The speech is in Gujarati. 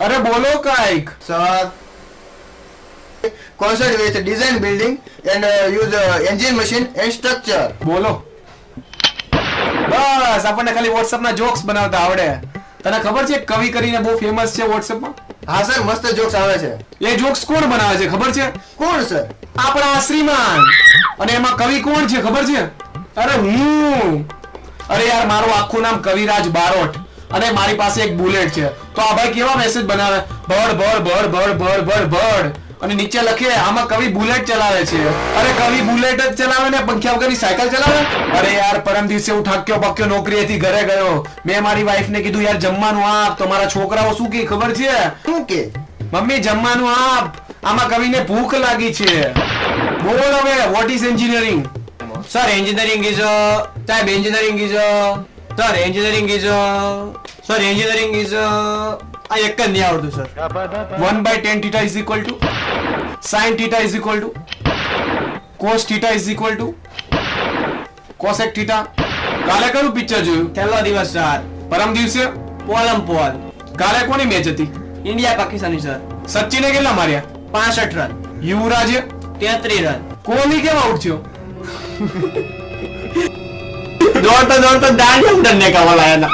અરે બોલો કાઈક. Sir, concerned with design, building, and use engine, machine, and structure. બોલો. બસ આપણને ખાલી WhatsApp ના જોક્સ બનાવતા આવડે. તને ખબર છે કવિ કરીને બહુ ફેમસ છે WhatsApp માં? હા સર, મસ્ત જોક્સ આવે છે. એ જોક્સ કોણ બનાવે છે ખબર છે? કોણ સર? આપણા શ્રીમાન. અને એમાં કવિ કોણ છે ખબર છે? અરે હું. અરે યાર મારું આખું નામ કવિરાજ બારોટ અને મારી પાસે એક બુલેટ છે. તો આ ભાઈ કેવા મેસેજ બનાવે? ભડ ભડ ભડ ભડ ભડ ભડ ભડ અને નીચે લખે આમાં કવિ બુલેટ ચલાવે છે. અરે કવિ બુલેટ જ ચલાવે ને પંખ્યા વગરની સાયકલ ચલાવે? અરે યાર પરમ દિવસે હું ઠાક્યો પક્યો નોકરીએથી ઘરે ગયો. મેં મારી વાઈફ ને કીધું યાર જમવાનું આપ. તો મારા છોકરાઓ શું કે ખબર છે? શું કે? મમ્મી જમવાનું આપ. આમાં કવિને ભૂખ લાગી છે. બોલ હવે what is engineering? Sir, engineering is type engineering is sir, engineering is sir, engineering is આ એક જ નહીં આવડતું sir. 1/10 theta is equal to sin theta is equal to cos theta is equal to cosec theta. કાલે કયું પિક્ચર જોયું? છેલ્લો દિવસ સર. પરમ દિવસે પોલમ પોલ. કાલે કોની મેચ હતી? India Pakistani sir. સચિને કેટલા માર્યા? 65 run. યુવરાજે 33 run. Kohli came out થયો? દોડતો દોડતો દાંડિયા ઉડને કાવા લાયા હતા.